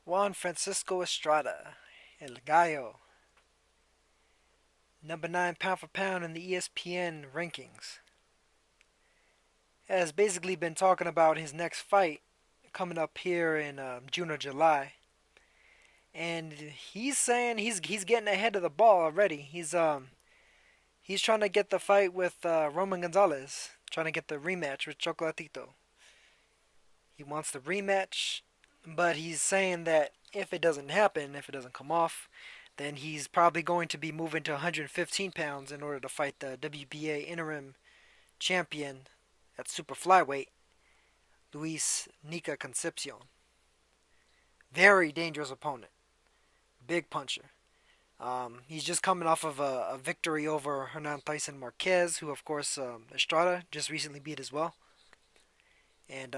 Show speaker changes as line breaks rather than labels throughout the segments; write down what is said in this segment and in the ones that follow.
Juan Francisco Estrada, El Gallo, number 9 pound for pound in the ESPN rankings, has basically been talking about his next fight coming up here in June or July, and he's saying he's getting ahead of the ball already. He's trying to get the fight with Roman Gonzalez, trying to get the rematch with Chocolatito. He wants the rematch, but he's saying that if it doesn't happen, if it doesn't come off, then he's probably going to be moving to 115 pounds in order to fight the WBA Interim champion at super flyweight, Luis Nika Concepcion. Very dangerous opponent, big puncher. He's just coming off of a victory over Hernan Tyson Marquez, who of course Estrada just recently beat as well. And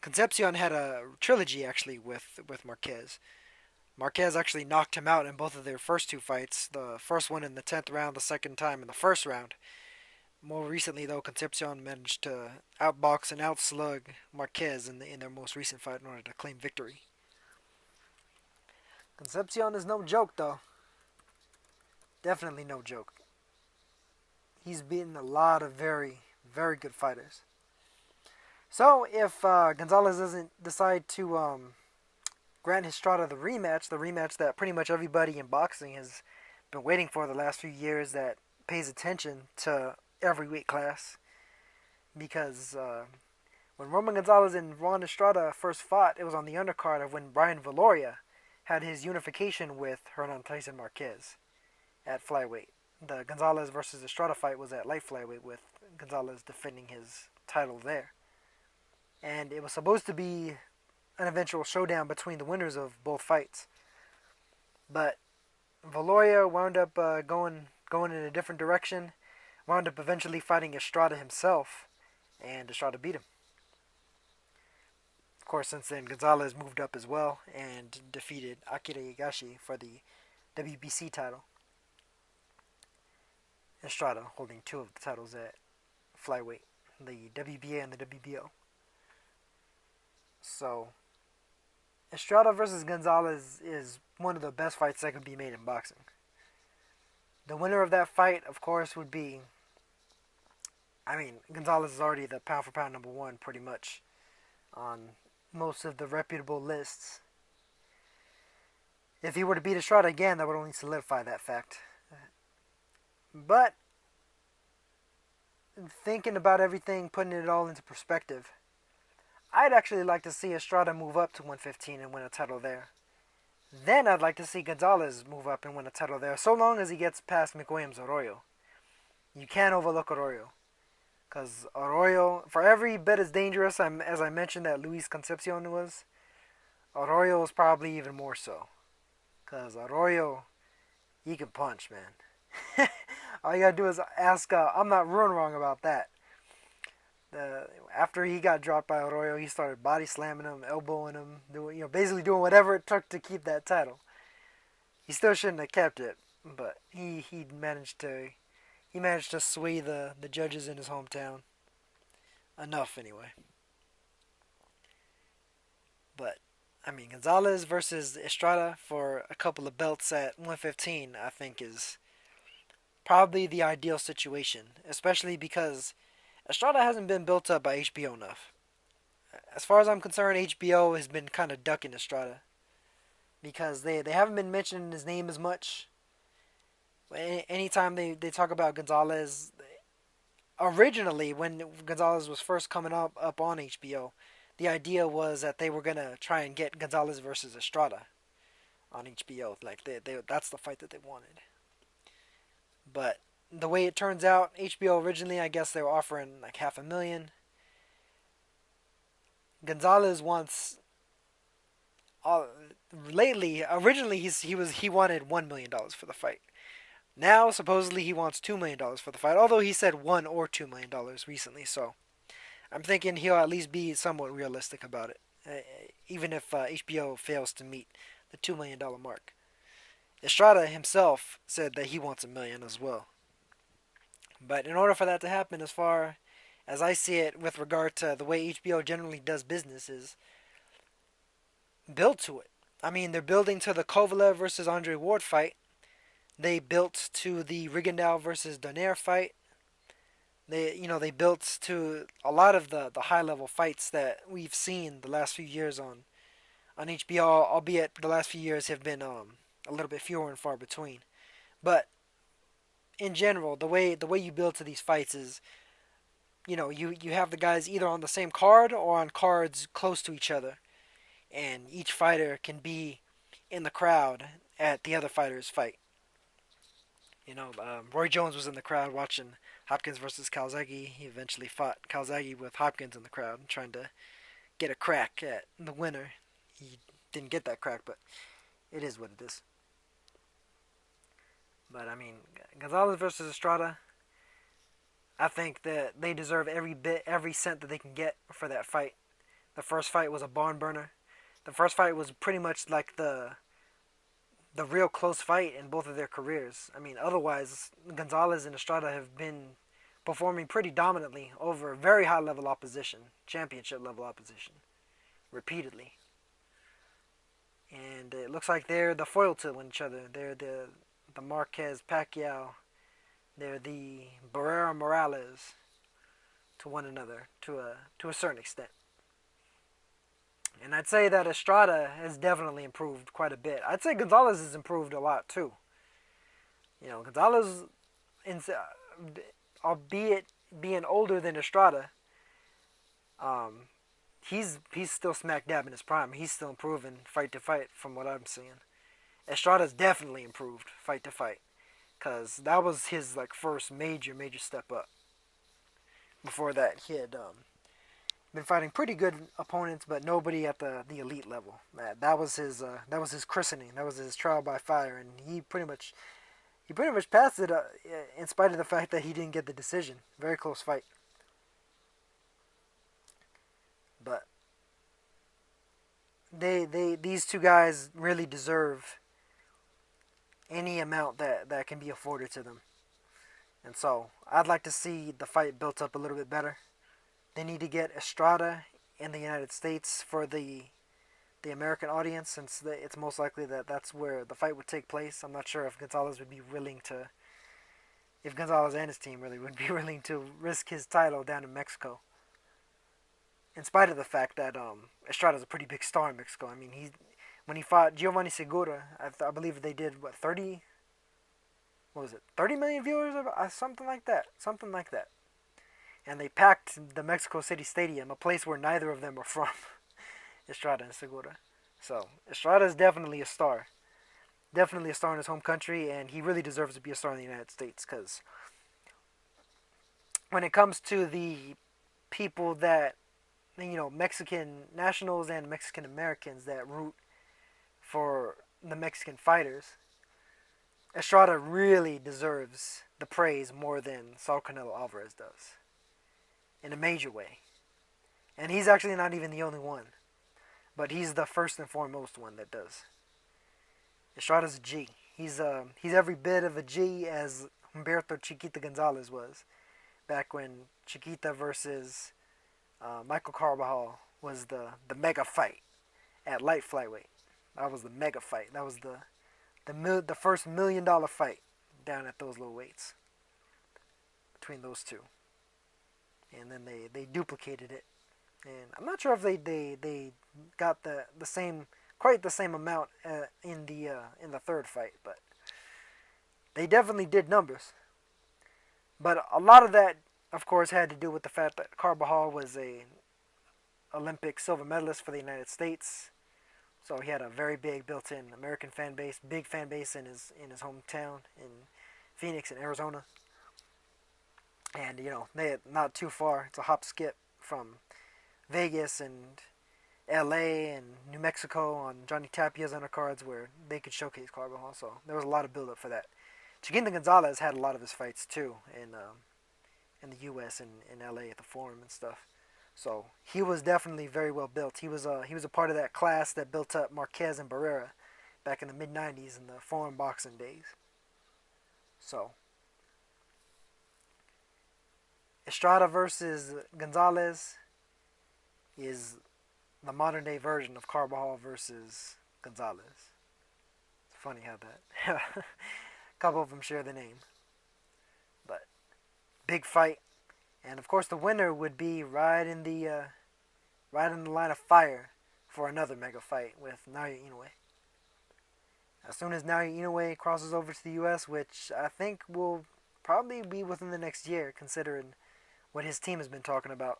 Concepcion had a trilogy actually with Marquez. Marquez actually knocked him out in both of their first two fights. The first one in the 10th round, the second time in the first round. More recently, though, Concepcion managed to outbox and outslug Marquez in their most recent fight in order to claim victory. Concepcion is no joke, though. Definitely no joke. He's beaten a lot of very, very good fighters. So, if Gonzalez doesn't decide to grant Estrada the rematch that pretty much everybody in boxing has been waiting for the last few years, that pays attention to every weight class, because when Roman Gonzalez and Juan Estrada first fought, it was on the undercard of when Brian Valoria had his unification with Hernan Tyson Marquez at flyweight. The Gonzalez versus Estrada fight was at light flyweight, with Gonzalez defending his title there. And it was supposed to be an eventual showdown between the winners of both fights. But Valoria wound up going in a different direction, wound up eventually fighting Estrada himself, and Estrada beat him. Of course, since then, Gonzalez moved up as well and defeated Akira Higashi for the WBC title. Estrada holding two of the titles at flyweight, the WBA and the WBO. So, Estrada versus Gonzalez is one of the best fights that could be made in boxing. The winner of that fight, of course, would be... Gonzalez is already the pound for pound number one, pretty much, on most of the reputable lists. If he were to beat Estrada again, that would only solidify that fact. But, thinking about everything, putting it all into perspective, I'd actually like to see Estrada move up to 115 and win a title there. Then I'd like to see Gonzalez move up and win a title there, so long as he gets past McWilliams Arroyo. You can't overlook Arroyo. Because Arroyo, for every bit as dangerous as I mentioned that Luis Concepcion was, Arroyo is probably even more so. Because Arroyo, he can punch, man. All you gotta do is ask, I'm not wrong about that. After he got dropped by Arroyo, he started body slamming him, elbowing him, basically doing whatever it took to keep that title. He still shouldn't have kept it, but he managed to sway the judges in his hometown enough anyway. But Gonzalez versus Estrada for a couple of belts at 115, I think, is probably the ideal situation, especially because Estrada hasn't been built up by HBO enough. As far as I'm concerned, HBO has been kind of ducking Estrada because they haven't been mentioning his name as much. Anytime they talk about Gonzalez, originally when Gonzalez was first coming up on HBO, the idea was that they were gonna try and get Gonzalez versus Estrada on HBO. Like that's the fight that they wanted. But the way it turns out, HBO originally, I guess they were offering like $500,000. Gonzalez wants. Originally he wanted $1 million for the fight. Now supposedly he wants $2 million for the fight. Although he said $1 or $2 million recently, so I'm thinking he'll at least be somewhat realistic about it, even if HBO fails to meet the $2 million mark. Estrada himself said that he wants $1 million as well. But in order for that to happen, as far as I see it, with regard to the way HBO generally does business, is build to it. I mean, they're building to the Kovalev versus Andre Ward fight. They built to the Rigondeaux versus Donaire fight. They built to a lot of the high level fights that we've seen the last few years on HBO. Albeit the last few years have been a little bit fewer and far between. But in general, the way you build to these fights is, you have the guys either on the same card or on cards close to each other, and each fighter can be in the crowd at the other fighter's fight. Roy Jones was in the crowd watching Hopkins versus Calzaghe. He eventually fought Calzaghe with Hopkins in the crowd, trying to get a crack at the winner. He didn't get that crack, but it is what it is. But I mean, Gonzalez versus Estrada, I think that they deserve every bit, every cent that they can get for that fight. The first fight was a barn burner. The first fight was pretty much like the real close fight in both of their careers. I mean, otherwise, Gonzalez and Estrada have been performing pretty dominantly over very high level opposition, championship level opposition, repeatedly. And it looks like they're the foil to each other. They're the Marquez Pacquiao. They're the Barrera Morales to one another to a certain extent. And I'd say that Estrada has definitely improved quite a bit. I'd say Gonzalez has improved a lot too. Gonzalez, albeit being older than Estrada, um, he's still smack dab in his prime. He's still improving fight to fight from what I'm seeing. Estrada's definitely improved fight to fight, cause that was his first major step up. Before that, he had been fighting pretty good opponents, but nobody at the elite level. That was his christening. That was his trial by fire, and he pretty much passed it, in spite of the fact that he didn't get the decision. Very close fight, but these two guys really deserve any amount that can be afforded to them, and so I'd like to see the fight built up a little bit better. They need to get Estrada in the United States for the American audience, since it's most likely that that's where the fight would take place. I'm not sure if Gonzalez and his team really would be willing to risk his title down in Mexico. In spite of the fact that Estrada's a pretty big star in Mexico. I mean, when he fought Giovanni Segura, I believe they did 30 million viewers or something like that. And they packed the Mexico City Stadium, a place where neither of them are from, Estrada and Segura. So Estrada is definitely a star. Definitely a star in his home country, and he really deserves to be a star in the United States, because when it comes to the people that, Mexican nationals and Mexican Americans that root for the Mexican fighters, Estrada really deserves the praise more than Saul Canelo Alvarez does, in a major way. And he's actually not even the only one, but he's the first and foremost one that does. Estrada's a G. He's every bit of a G as Humberto Chiquita Gonzalez was back when Chiquita versus Michael Carbajal was the mega fight at light flyweight. That was the mega fight. That was the first $1 million fight down at those low weights between those two. And then they duplicated it, and I'm not sure if they got quite the same amount in the third fight, but they definitely did numbers. But a lot of that, of course, had to do with the fact that Carbajal was a Olympic silver medalist for the United States, so he had a very big built-in American fan base, big fan base in his hometown in Phoenix in Arizona. And they not too far. It's a hop skip from Vegas and L.A. and New Mexico on Johnny Tapia's undercards, where they could showcase Carbajal. So there was a lot of build up for that. Chiquita Gonzalez had a lot of his fights too in the U.S. and in L.A. at the Forum and stuff. So he was definitely very well built. He was a part of that class that built up Marquez and Barrera back in the mid '90s in the foreign boxing days. So Estrada versus Gonzalez is the modern day version of Carbajal versus Gonzalez. It's funny how that a couple of them share the name. But big fight, and of course the winner would be right in the line of fire for another mega fight with Naoya Inoue. As soon as Naoya Inoue crosses over to the U.S., which I think will probably be within the next year, considering what his team has been talking about,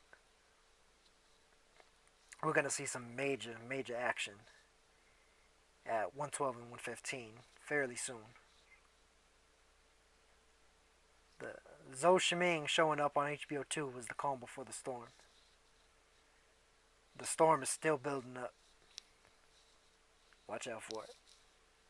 we're going to see some major, major action at 112 and 115 fairly soon. The Zhou Shiming showing up on HBO 2 was the calm before the storm. The storm is still building up. Watch out for it.